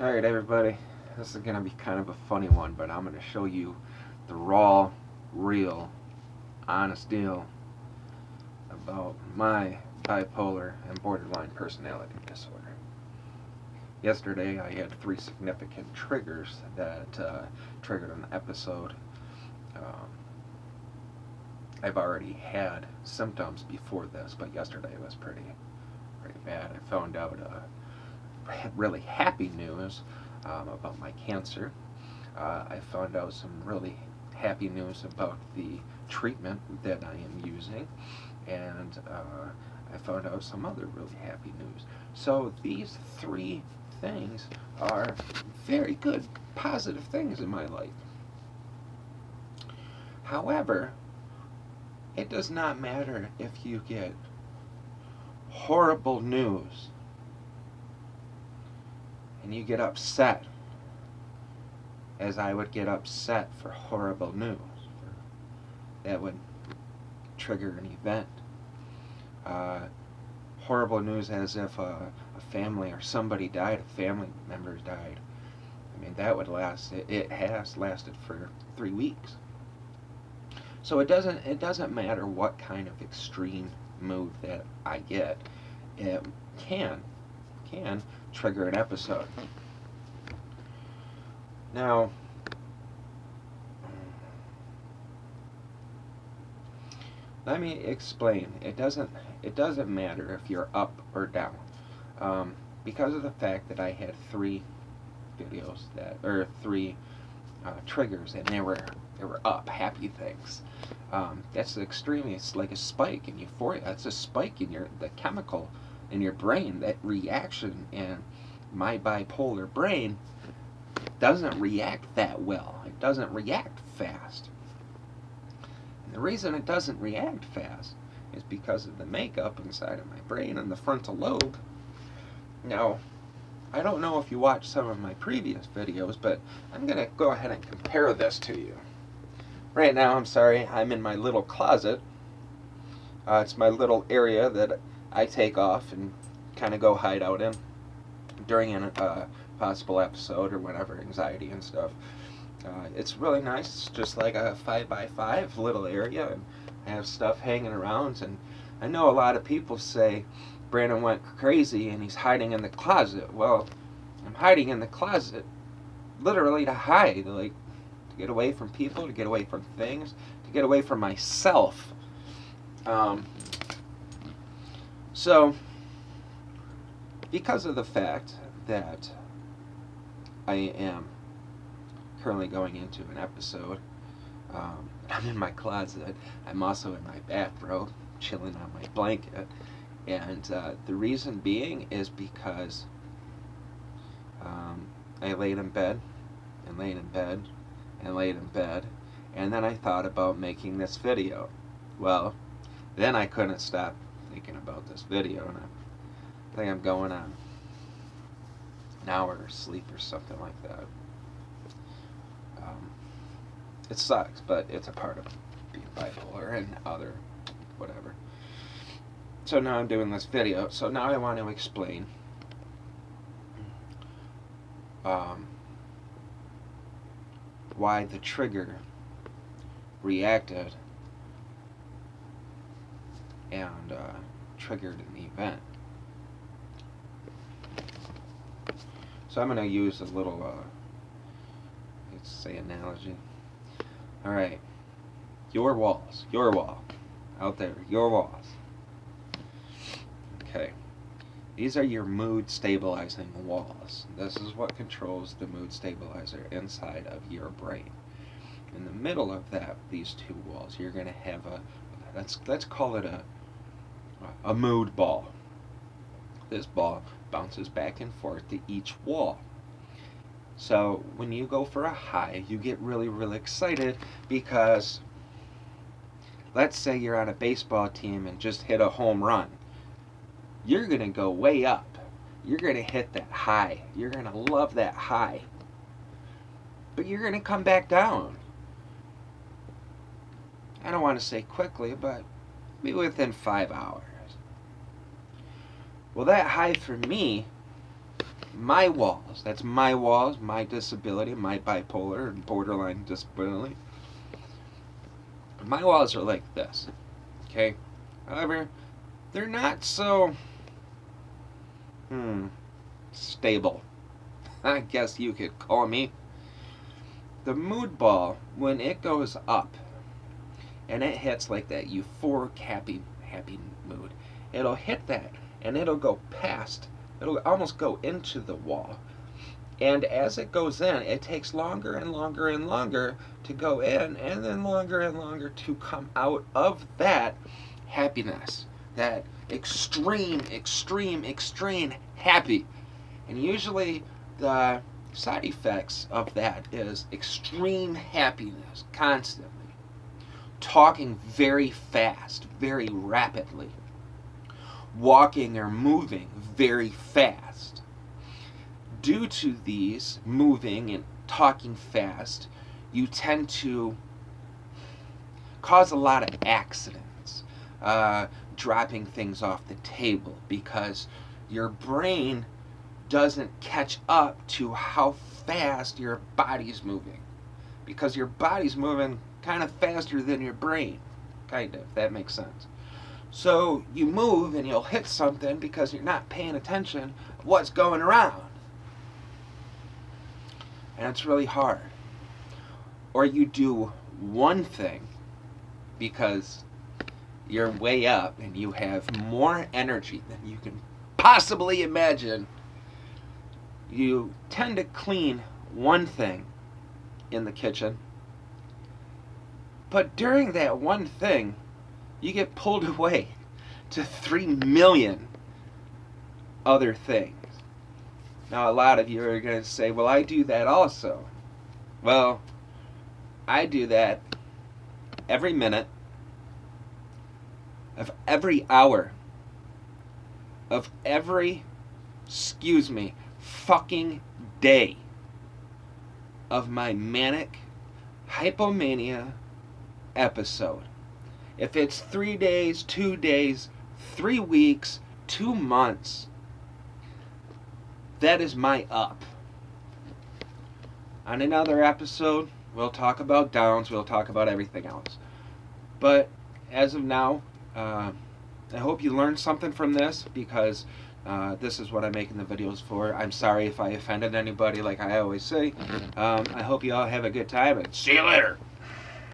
Alright, everybody, this is going to be kind of a funny one, but I'm going to show you the raw, real, honest deal about my bipolar and borderline personality disorder. Yesterday, I had three significant triggers that triggered an episode. Um, I've already had symptoms before this, but yesterday was pretty bad. I found out really happy news about my cancer. I found out some really happy news about the treatment that I am using, and I found out some other really happy news. So these three things are very good, positive things in my life. However, it does not matter if you get horrible news and you get upset, as I would get upset for horrible news. That would trigger an event. Horrible news as if a family or somebody died, a family member died. I mean, that would last, it has lasted for 3 weeks. So it doesn't matter what kind of extreme mood that I get. It can trigger an episode. Now, let me explain. It doesn't matter if you're up or down, because of the fact that I had three videos three triggers, and they were up, happy things. That's extremely, it's like a spike in euphoria. It's a spike in the chemical in your brain, that reaction, and my bipolar brain doesn't react that well. It doesn't react fast. And the reason it doesn't react fast is because of the makeup inside of my brain and the frontal lobe. Now, I don't know if you watched some of my previous videos, but I'm going to go ahead and compare this to you. Right now, I'm in my little closet. It's my little area that I take off and kind of go hide out in during a possible episode or whatever, anxiety and stuff. It's really nice. It's just like a 5x5 little area, and I have stuff hanging around. And I know a lot of people say Brandon went crazy and he's hiding in the closet. Well, I'm hiding in the closet literally to hide, like to get away from people, to get away from things, to get away from myself. So, because of the fact that I am currently going into an episode, I'm in my closet. I'm also in my bathrobe, chilling on my blanket. And the reason being is because I laid in bed, and laid in bed, and laid in bed, and then I thought about making this video. Well, then I couldn't stop thinking about this video, and I think I'm going on an hour of sleep or something like that. It sucks, but it's a part of being bipolar and other whatever. So now I'm doing this video. So now I want to explain why the trigger reacted and triggered an event. So I'm going to use a little, let's say, analogy. All right, your wall, out there, your walls. Okay, these are your mood stabilizing walls. This is what controls the mood stabilizer inside of your brain. In the middle of these two walls, you're going to have let's call it a mood ball. This ball bounces back and forth to each wall. So when you go for a high, you get really, really excited because, let's say you're on a baseball team and just hit a home run. You're going to go way up. You're going to hit that high. You're going to love that high. But you're going to come back down. I don't want to say quickly, but maybe within 5 hours. Well, that high for me my walls. That's my walls, my disability, my bipolar and borderline disability. My walls are like this. Okay? However, they're not so stable. I guess you could call me. The mood ball, when it goes up and it hits like that euphoric happy mood, it'll hit that and it'll go past, it'll almost go into the wall. And as it goes in, it takes longer and longer and longer to go in, and then longer and longer to come out of that happiness. That extreme happy. And usually the side effects of that is extreme happiness constantly. Talking very fast, very rapidly. Walking or moving very fast. Due to these moving and talking fast, you tend to cause a lot of accidents, dropping things off the table, because your brain doesn't catch up to how fast your body's moving, because your body's moving kind of faster than your brain, kind of, if that makes sense. So you move and you'll hit something because you're not paying attention to what's going around. And it's really hard. Or you do one thing because you're way up and you have more energy than you can possibly imagine. You tend to clean one thing in the kitchen, but during that one thing, you get pulled away to 3 million other things. Now, a lot of you are going to say, well, I do that also. Well, I do that every minute of every hour of every, fucking day of my manic hypomania episode. If it's 3 days, 2 days, 3 weeks, 2 months, that is my up. On another episode, we'll talk about downs, we'll talk about everything else. But as of now, I hope you learned something from this, because this is what I'm making the videos for. I'm sorry if I offended anybody, like I always say. I hope you all have a good time, and see you later.